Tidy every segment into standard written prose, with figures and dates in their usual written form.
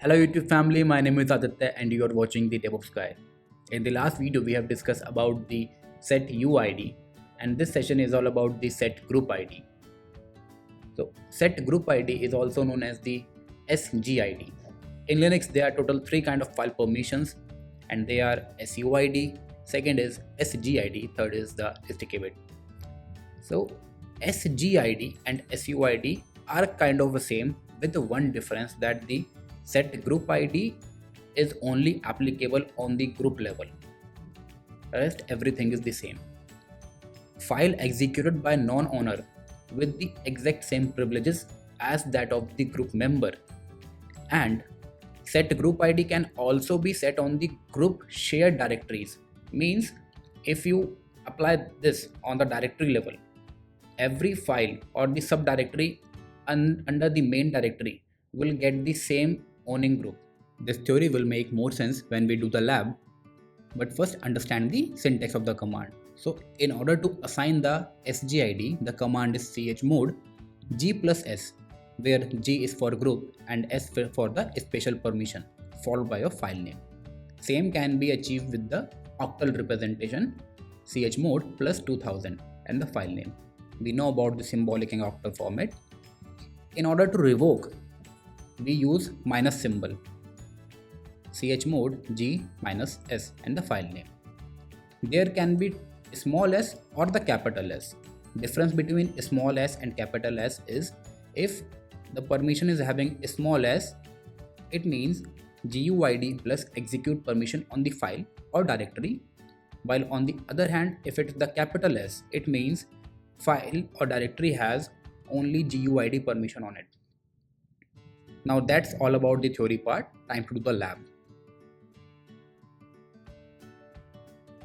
Hello YouTube family, my name is Aditya and you are watching the DevOps Guy. In the last video we have discussed about the SETUID and this session is all about the set group ID. So set group ID is also known as the SGID. In Linux there are total three kind of file permissions and they are SUID, second is SGID, third is the sticky bit. So SGID and SUID are kind of the same with the one difference that the set group ID is only applicable on the group level. Rest everything is the same. File executed by non-owner with the exact same privileges as that of the group member. And set group ID can also be set on the group shared directories. Means if you apply this on the directory level, every file or the subdirectory under the main directory will get the same owning group. This theory will make more sense when we do the lab, but first understand the syntax of the command. So in order to assign the SGID, the command is chmod g plus s, where g is for group and s for the special permission followed by a file name. Same can be achieved with the octal representation chmod plus 2000 and the file name. We know about the symbolic and octal format. In order to revoke, we use minus symbol chmod g minus s and the file name. There can be small s or the capital S. Difference between small s and capital S is if the permission is having small s, it means GUID plus execute permission on the file or directory, while on the other hand if it's the capital S, it means file or directory has only GUID permission on it. Now that's all about the theory part. Time to do the lab.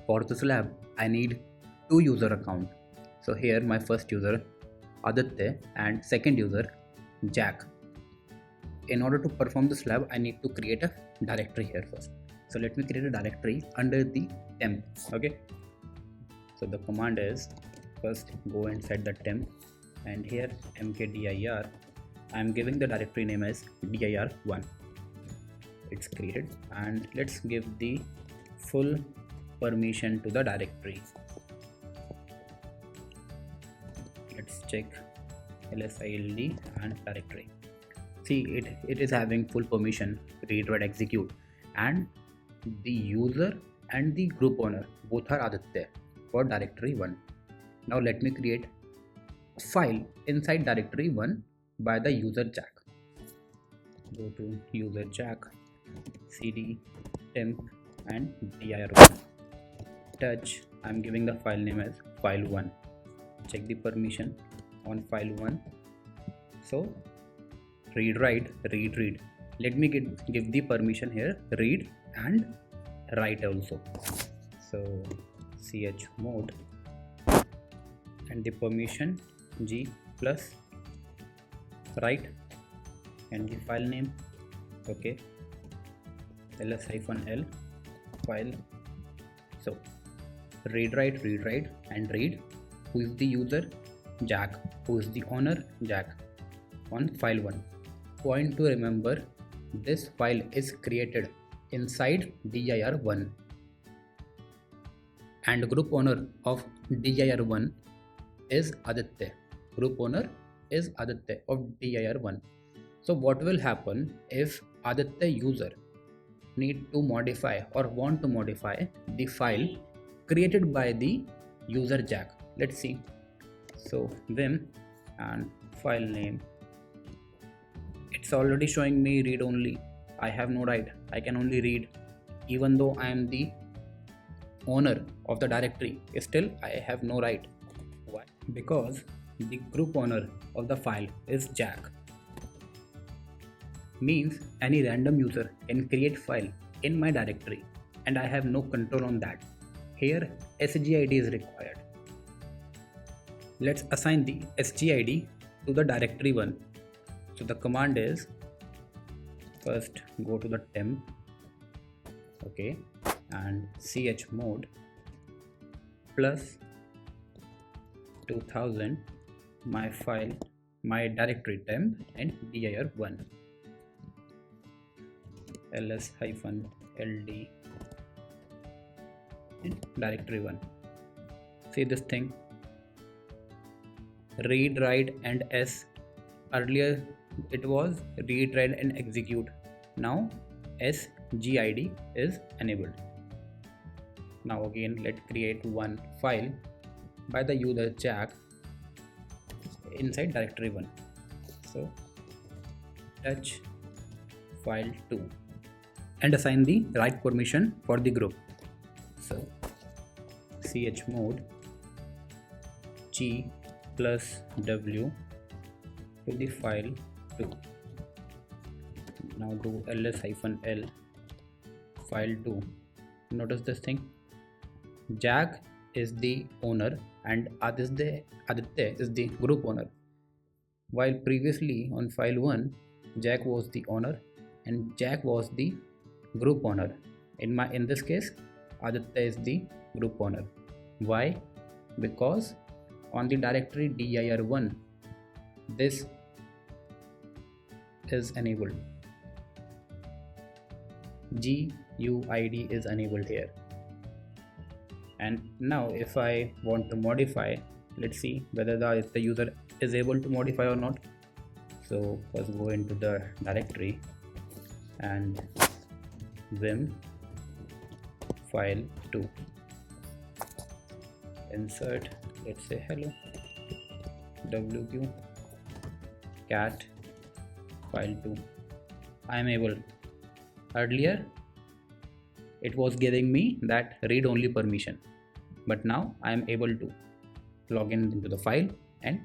For this lab, I need two user account. So here my first user Aditya and second user Jack. In order to perform this lab, I need to create a directory here first. So let me create a directory under the temp. Okay. So the command is first go and set the temp, and here mkdir. I am giving the directory name as dir1. It's created, and let's give the full permission to the directory. Let's check lsild and directory. See, it is having full permission, read, write, execute, and the user and the group owner both are Aditya for directory 1. Now let me create a file inside directory 1 by the user Jack. Go to user Jack, cd temp and dir1. Touch, I'm giving the file name as file1. Check the permission on file1. So read, write, read. Let me give the permission here, read and write also. So chmod and the permission g plus write and the file name, okay, ls-l file. So read, write and read. Who is the user? Jack. Who is the owner? Jack. On file 1. Point to remember, this file is created inside dir1 and group owner of dir1 is Aditya. Group owner is Aditya of dir1. So what will happen if Aditya user need to modify or want to modify the file created by the user Jack? Let's see. So vim and file name. It's already showing me read only. I have no write. I can only read. Even though I am the owner of the directory, still I have no write. Why? Because the group owner of the file is Jack. Means any random user can create file in my directory and I have no control on that. Here SGID is required. Let's assign the SGID to the directory 1. So the command is first go to the temp, okay, and chmod plus 2000 my file, my directory temp and dir1. ls-ld in directory 1. See this thing, read, write and s. Earlier it was read, write and execute. Now SGID is enabled. Now again let's create one file by the user Jack inside directory 1. So touch file2 and assign the right permission for the group. So chmod g plus w to the file2. Now do ls-l file2. Notice this thing, Jack is the owner and Aditya is the group owner. While previously on file 1 Jack was the owner and Jack was the group owner. In this case Aditya is the group owner. Why? Because on the directory dir1 this is enabled, GUID is enabled here. And now if I want to modify, let's see whether the user is able to modify or not. So first go into the directory and vim file2, insert, let's say hello wq cat file2. I am able. Earlier it was giving me that read only permission, but now I am able to log in into the file and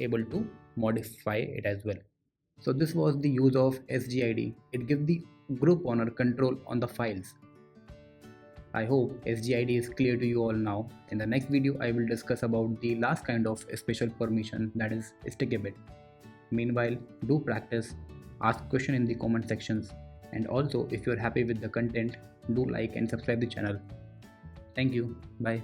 able to modify it as well. So this was the use of SGID. It gives the group owner control on the files. I hope SGID is clear to you all now. In the next video I will discuss about the last kind of special permission, that is executable. Meanwhile, do practice, ask question in the comment sections, and also if you are happy with the content, do like and subscribe the channel. Thank you. Bye.